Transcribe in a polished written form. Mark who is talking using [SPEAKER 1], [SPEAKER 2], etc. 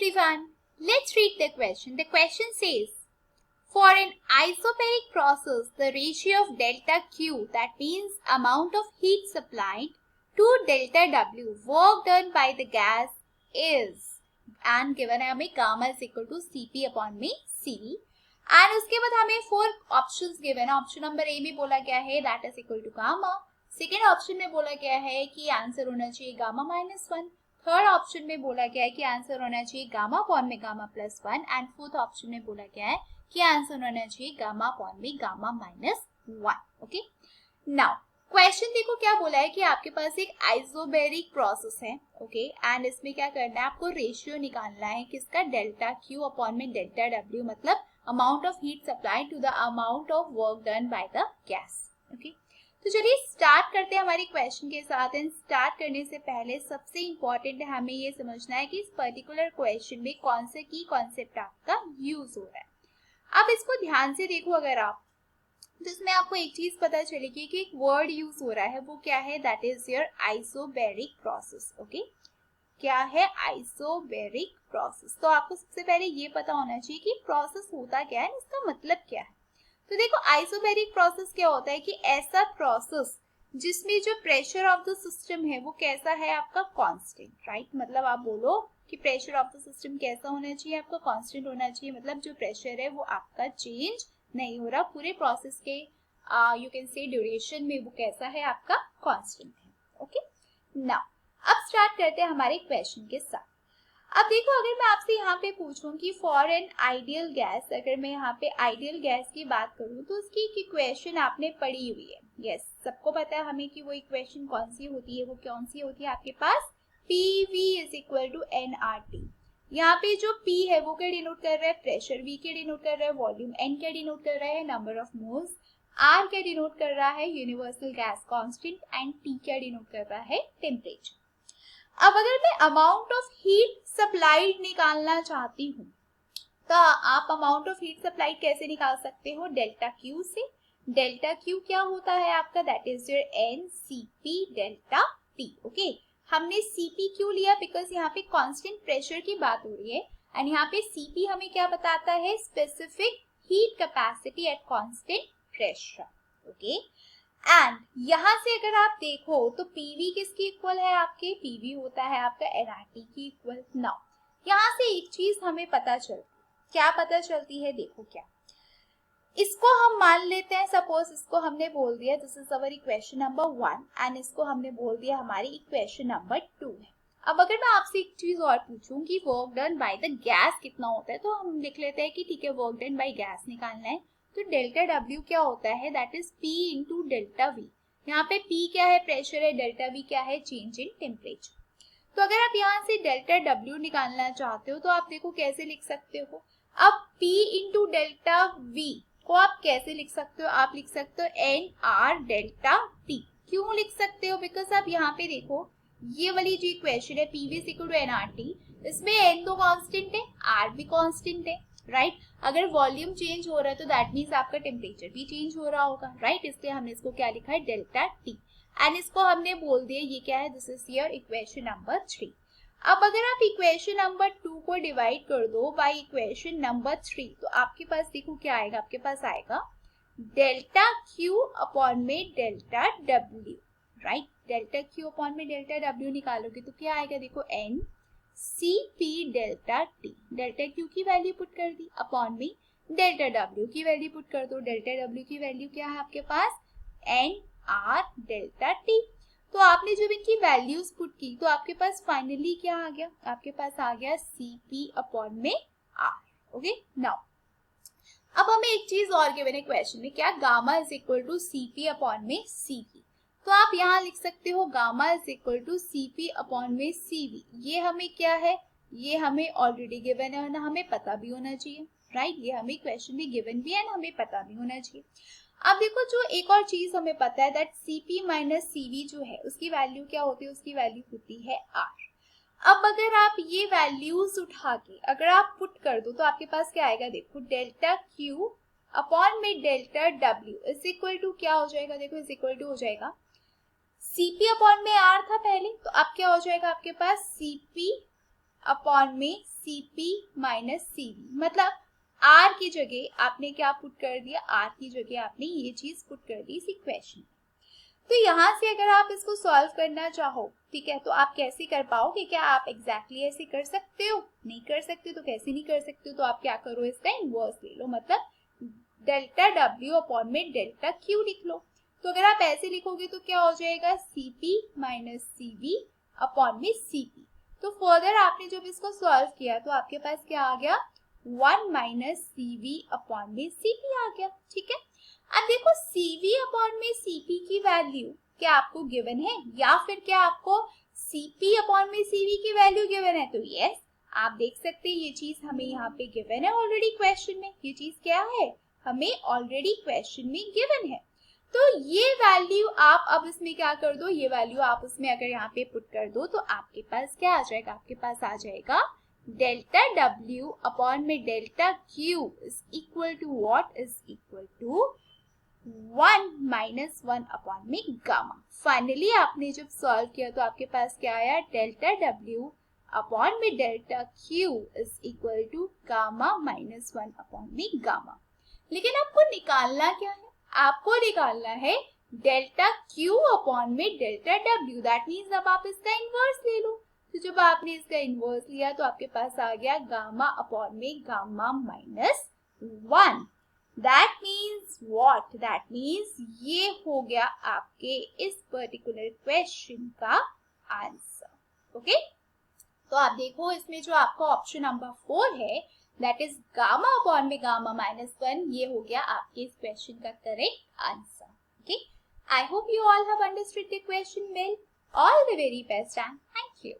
[SPEAKER 1] everyone. Let's read the question. The question says, for an isobaric process, the ratio of delta Q, that means amount of heat supplied, to delta W, work done by the gas, is, and given है हमें gamma is equal to Cp upon में Cv, and उसके बाद हमें 4 options given है. Option number A में बोला गया है that is equal to gamma. Second option में बोला गया है कि आंसर होना चाहिए गामा -1. थर्ड ऑप्शन में बोला गया है कि आंसर होना चाहिए गामा अपॉन में गामा +1. एंड फोर्थ ऑप्शन में बोला गया है कि आंसर होना चाहिए गामा अपॉन में गामा -1. ओके, नाउ क्वेश्चन देखो क्या बोला है कि आपके पास एक आइसोबैरिक प्रोसेस है. ओके, एंड इसमें क्या करना है, आपको रेशियो निकालना है किसका, डेल्टा क्यू अपॉन में डेल्टा डब्ल्यू, मतलब amount of heat supply to the amount of work done by the gas. Okay, तो चलिए स्टार्ट करते हैं हमारे क्वेश्चन के साथ. एंड स्टार्ट करने से पहले सबसे इम्पोर्टेंट है हमें ये समझना है कि इस पर्टिकुलर क्वेश्चन में कौन से की कॉन्सेप्ट आपका यूज हो रहा है. अब इसको ध्यान से देखो अगर आप, तो इसमें आपको एक चीज पता चलेगी कि एक वर्ड यूज हो रहा है, वो क्या है, that is your isobaric process. Okay, क्या है, आइसोबैरिक प्रोसेस. तो आपको सबसे पहले ये पता होना चाहिए कि प्रोसेस होता क्या है, इसका मतलब क्या है. तो देखो आइसोबैरिक प्रोसेस क्या होता है कि ऐसा प्रोसेस जिसमें जो प्रेशर ऑफ द सिस्टम है वो कैसा है, आपका कांस्टेंट. राइट, मतलब आप बोलो कि प्रेशर ऑफ द सिस्टम कैसा होना चाहिए, आपका कांस्टेंट होना चाहिए. मतलब जो प्रेशर है वो आपका चेंज नहीं हो रहा पूरे प्रोसेस के यू कैन से ड्यूरेशन में, वो कैसा है, आपका कांस्टेंट है. ओके, नाउ अब स्टार्ट करते हैं हमारे क्वेश्चन के साथ. अब देखो अगर मैं आपसे यहाँ पे पूछूं कि फॉर एन आइडियल गैस, अगर मैं यहाँ पे आइडियल गैस की बात करूँ तो उसकी इक्वेशन आपने पढ़ी हुई है. यस, सबको पता है हमें कि वो इक्वेशन कौन सी होती है, वो कौन सी होती है आपके पास, PV is equal to nRT. यहाँ पे जो P है वो क्या डिनोट कर रहा है, प्रेशर, V क्या डिनोट कर रहा है, वॉल्यूम, N क्या डिनोट कर रहा है, नंबर ऑफ मोल्स, R क्या डिनोट कर रहा है, universal gas constant, and T क्या डिनोट कर रहा है, टेम्परेचर. अब अगर मैं अमाउंट ऑफ हीट सप्लाइड निकालना चाहती हूँ तो आप अमाउंट ऑफ हीट सप्लाइड कैसे निकाल सकते हो, डेल्टा क्यू से. डेल्टा क्यू क्या होता है आपका, that is your NCP delta T. Okay, हमने CP क्यों लिया, बिकॉज यहाँ पे कांस्टेंट प्रेशर की बात हो रही है. एंड यहाँ पे CP हमें क्या बताता है, specific heat capacity at constant pressure. Okay, and यहां से अगर आप देखो तो PV किसकी इक्वल है, आपके PV होता है आपका nRT की इक्वल. नाउ यहां से एक चीज हमें पता चलती, क्या पता चलती है, देखो क्या, इसको हम मान लेते हैं, सपोज इसको हमने बोल दिया this is our equation number 1 and इसको हमने बोल दिया हमारी इक्वेशन नंबर 2 है. अब अगर मैं आपसे एक चीज और पूछूं कि work done by the gas कितना होता है, तो हम लिख लेते हैं कि ठीक है वर्क डन बाय गैस निकालना है, तो डेल्टा W क्या होता है, that is P into delta V. यहाँ पे P क्या है, प्रेशर है, डेल्टा V क्या है, चेंज इन टेम्परेचर. तो अगर आप यहाँ से डेल्टा W निकालना चाहते हो तो आप देखो कैसे लिख सकते हो. अब P इंटू डेल्टा V को आप कैसे लिख सकते हो, आप लिख सकते हो NR डेल्टा T. क्यों लिख सकते हो, बिकॉज आप यहाँ पे देखो ये वाली जो इक्वेशन है PV इक्वल टू nRT, इसमें N तो कांस्टेंट है, R भी कांस्टेंट है. राइट, अगर वॉल्यूम चेंज हो रहा है तो दैट मीन्स आपका टेम्परेचर भी चेंज हो रहा होगा. राइट, इसलिए हमने इसको क्या लिखा है, डेल्टा T. एंड इसको हमने बोल दिया ये क्या है, this is your equation number 3. अब अगर आप इक्वेशन नंबर 2 को डिवाइड कर दो बाय इक्वेशन नंबर 3 तो आपके पास देखो क्या आएगा, आपके पास आएगा डेल्टा Q अपॉन में delta W. Right, delta Q upon में डेल्टा W निकालोगे तो क्या आएगा, देखो NCP delta T. Delta Q की वैल्यू पुट कर दी अपॉन में डेल्टा W की वैल्यू पुट कर दो. डेल्टा W की वैल्यू क्या है आपके पास, NR डेल्टा T. तो आपने जब इनकी वैल्यूज पुट की तो आपके पास फाइनली क्या आ गया, आपके पास आ गया CP अपॉन में R. ओके, नाउ अब हमें एक चीज और गिवन है क्वेश्चन में, क्या, gamma is equal to CP upon में CV. तो आप यहाँ लिख सकते हो gamma is equal to CP upon में CV. ये हमें क्या है, ये हमें ऑलरेडी गिवन है ना, हमें पता भी होना चाहिए. राइट, ये हमें क्वेश्चन में गिवन भी है ना, हमें पता भी होना चाहिए. अब देखो जो एक और चीज हमें पता है दैट CP माइनस CV जो है उसकी वैल्यू क्या होती है, उसकी वैल्यू होती है R. अब अगर आप ये वैल्यूज उठा के अगर आप पुट कर दो तो आपके पास क्या आएगा, देखो डेल्टा Q अपॉन में delta W is equal to क्या हो जाएगा, देखो इज इक्वल टू हो जाएगा CP अपॉन में R था पहले, तो अब क्या हो जाएगा आपके पास CP अपॉन में Cp माइनस Cv, मतलब R की जगह आपने क्या पुट कर दिया, R की जगह आपने ये चीज पुट कर दी इस इक्वेशन। तो यहाँ से अगर आप इसको सॉल्व करना चाहो, ठीक है, तो आप कैसे कर पाओगे? क्या आप एग्जैक्टली ऐसे कर सकते हो? नहीं कर सकते। तो कैसे नहीं कर सकते हो? तो आप क्या करो, इसका इनवर्स ले लो, मतलब डेल्टा W अपॉन में डेल्टा Q लिख लो। तो अगर आप ऐसे लिखोगे तो क्या हो जाएगा, Cp माइनस Cv अपॉन में Cp। तो फर्दर आपने जब इसको सॉल्व किया तो आपके पास क्या आ गया, 1 माइनस Cv अपॉन में Cp आ गया, ठीक है। अब देखो Cv अपॉन में Cp की वैल्यू क्या आपको गिवन है, या फिर क्या आपको Cp अपॉन में Cv की वैल्यू गिवन है? तो यस, आप देख सकते हैं ये चीज हमें यहाँ पे गिवन है ऑलरेडी क्वेश्चन में। ये चीज क्या है, हमें ऑलरेडी क्वेश्चन में गिवन है। तो ये वैल्यू आप अब इसमें क्या कर दो, ये वैल्यू आप उसमें अगर यहाँ पे पुट कर दो तो आपके पास क्या आ जाएगा, आपके पास आ जाएगा डेल्टा W अपॉन में delta Q is equal to what, is equal to 1 minus 1 upon में गामा। फाइनली आपने जब सॉल्व किया तो आपके पास क्या आया, डेल्टा W अपॉन में delta Q is equal to gamma minus 1 upon में गामा। लेकिन आपको निकालना क्या है, आपको निकालना है डेल्टा Q अपॉन में डेल्टा W। दैट मीन्स अब आप इसका इनवर्स ले लो। तो जब आपने इसका इनवर्स लिया तो आपके पास आ गया गामा अपॉन में gamma minus 1। That means what, that means ये हो गया आपके इस पर्टिकुलर क्वेश्चन का आंसर। ओके, तो आप देखो इसमें जो आपका ऑप्शन नंबर 4 है, दैट इज गामा अपॉन में गामा माइनस 1, ये हो गया आपके इस क्वेश्चन का correct answer. Okay, I hope you all have understood the question well. All the very best and thank you.